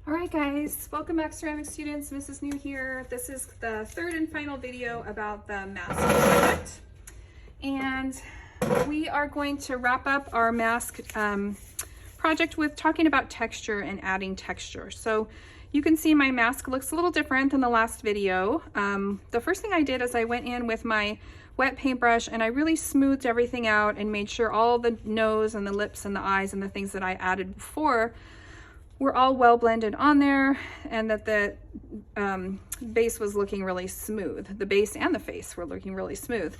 All right guys, welcome back ceramic students. Mrs. New here. This is the third and final video about the mask project. And we are going to wrap up our mask project with talking about texture and adding texture. So you can see my mask looks a little different than the last video. The first thing I did is I went in with my wet paintbrush and I really smoothed everything out and made sure all the nose and the lips and the eyes and the things that I added before were all well blended on there, and that the base was looking really smooth. The base and the face were looking really smooth.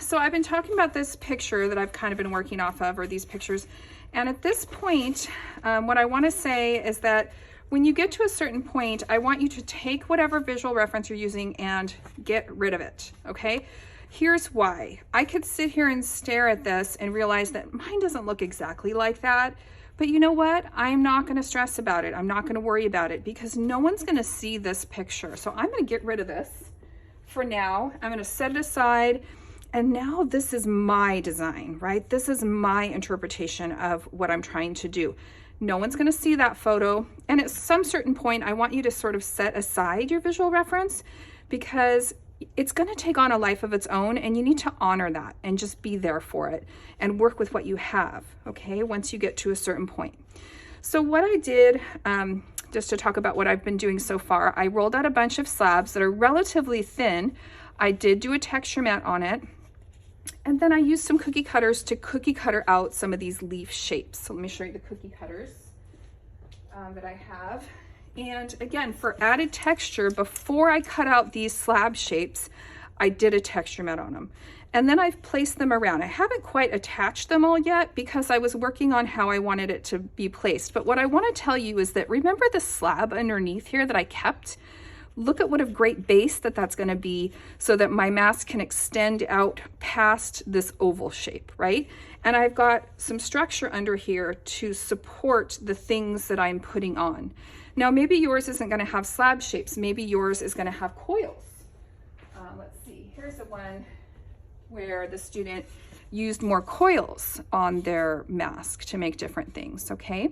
So I've been talking about this picture that I've kind of been working off of, or these pictures. And at this point, what I want to say is that when you get to a certain point, I want you to take whatever visual reference you're using and get rid of it, okay? Here's why. I could sit here and stare at this and realize that mine doesn't look exactly like that. But you know what? I'm not going to stress about it. I'm not going to worry about it because no one's going to see this picture. So I'm going to get rid of this for now. I'm going to set it aside. And now this is my design, right? This is my interpretation of what I'm trying to do. No one's going to see that photo. And at some certain point, I want you to sort of set aside your visual reference because it's going to take on a life of its own, and you need to honor that and just be there for it and work with what you have, okay, once you get to a certain point. So what I did, just to talk about what I've been doing so far, I rolled out a bunch of slabs that are relatively thin. I did do a texture mat on it, and then I used some cookie cutters to cookie cutter out some of these leaf shapes. So let me show you the cookie cutters that I have. And again, for added texture, before I cut out these slab shapes, I did a texture mat on them. And then I've placed them around. I haven't quite attached them all yet because I was working on how I wanted it to be placed. But what I want to tell you is that remember the slab underneath here that I kept? Look at what a great base that's going to be so that my mask can extend out past this oval shape, right? And I've got some structure under here to support the things that I'm putting on. Now, maybe yours isn't going to have slab shapes. Maybe yours is going to have coils. Let's see. Here's the one where the student used more coils on their mask to make different things, okay?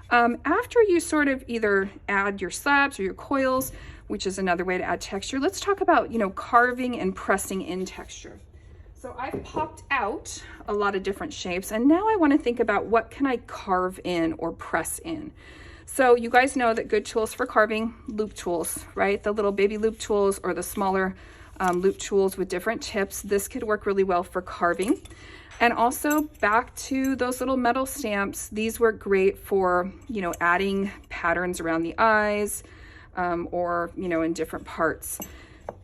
After you sort of either add your slabs or your coils, which is another way to add texture, let's talk about, carving and pressing in texture. So I've popped out a lot of different shapes, and now I want to think about what can I carve in or press in. So you guys know that good tools for carving, loop tools, right? The little baby loop tools or the smaller loop tools with different tips. This could work really well for carving. And also back to those little metal stamps. These work great for, adding patterns around the eyes or, in different parts.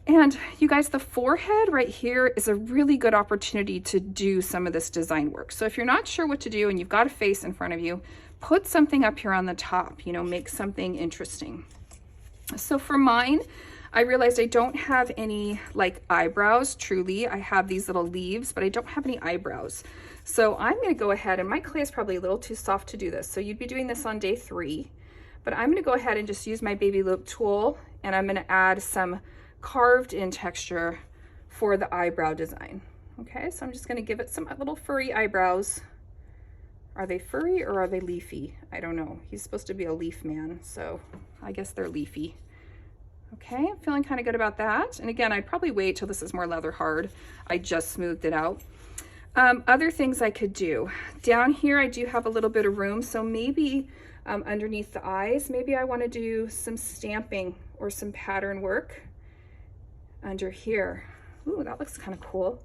And you guys, the forehead right here is a really good opportunity to do some of this design work. So if you're not sure what to do and you've got a face in front of you, put something up here on the top, make something interesting. So for mine, I realized I don't have any like eyebrows, truly. I have these little leaves, but I don't have any eyebrows. So I'm gonna go ahead, and my clay is probably a little too soft to do this. So you'd be doing this on day 3, but I'm gonna go ahead and just use my baby loop tool, and I'm gonna add some carved in texture for the eyebrow design. Okay, so I'm just gonna give it some little furry eyebrows. Are they furry or are they leafy? I don't know. He's supposed to be a leaf man, so I guess they're leafy. Okay, I'm feeling kind of good about that. And again, I'd probably wait till this is more leather hard. I just smoothed it out. Other things I could do. Down here, I do have a little bit of room, so maybe underneath the eyes, maybe I want to do some stamping or some pattern work under here. Ooh, that looks kind of cool.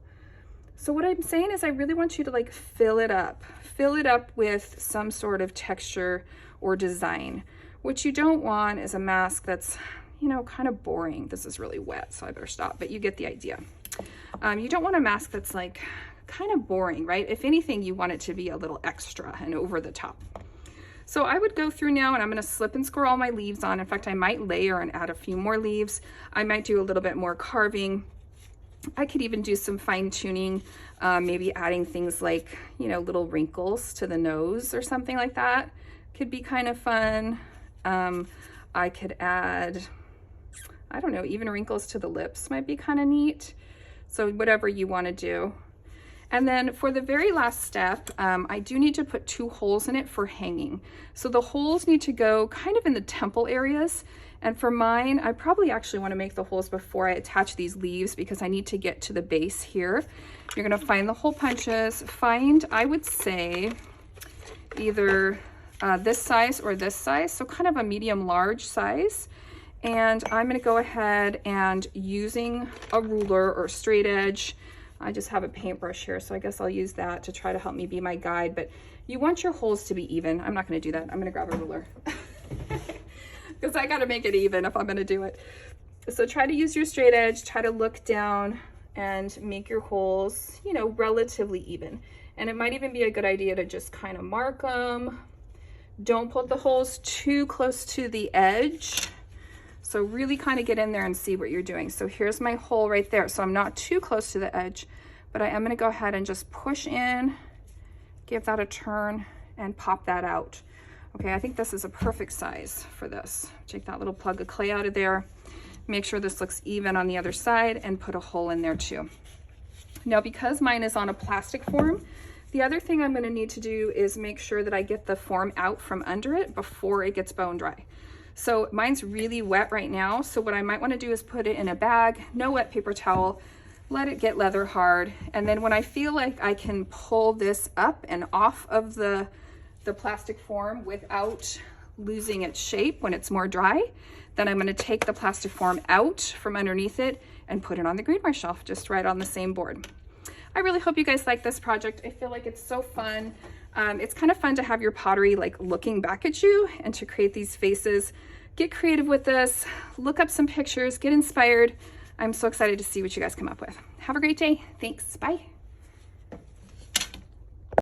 So what I'm saying is I really want you to fill it up with some sort of texture or design. What you don't want is a mask that's, kind of boring. This is really wet, so I better stop, but you get the idea. You don't want a mask that's kind of boring, right? If anything, you want it to be a little extra and over the top. So I would go through now and I'm gonna slip and score all my leaves on. In fact, I might layer and add a few more leaves. I might do a little bit more carving. I could even do some fine tuning, maybe adding things like, little wrinkles to the nose or something like that. Could be kind of fun. I could add, I don't know, even wrinkles to the lips might be kind of neat. So whatever you want to do. And then for the very last step, I do need to put 2 holes in it for hanging. So the holes need to go kind of in the temple areas. And for mine, I probably actually want to make the holes before I attach these leaves because I need to get to the base here. You're going to find the hole punches. Find, I would say, either this size or this size, so kind of a medium large size. And I'm going to go ahead and using a ruler or straight edge, I just have a paintbrush here, so I guess I'll use that to try to help me be my guide. But you want your holes to be even. I'm not going to do that. I'm going to grab a ruler because I got to make it even if I'm going to do it. So try to use your straight edge, try to look down and make your holes, you know, relatively even. And it might even be a good idea to just kind of mark them. Don't put the holes too close to the edge. So really kind of get in there and see what you're doing. So here's my hole right there. So I'm not too close to the edge, but I am going to go ahead and just push in, give that a turn, and pop that out. Okay, I think this is a perfect size for this. Take that little plug of clay out of there. Make sure this looks even on the other side and put a hole in there too. Now, because mine is on a plastic form, the other thing I'm going to need to do is make sure that I get the form out from under it before it gets bone dry. So mine's really wet right now. So what I might want to do is put it in a bag, no wet paper towel, let it get leather hard. And then when I feel like I can pull this up and off of the plastic form without losing its shape when it's more dry, then I'm going to take the plastic form out from underneath it and put it on the greenwash shelf, just right on the same board. I really hope you guys like this project. I feel like it's so fun. It's kind of fun to have your pottery like looking back at you and to create these faces. Get creative with this, look up some pictures, get inspired. I'm so excited to see what you guys come up with. Have a great day. Thanks. Bye.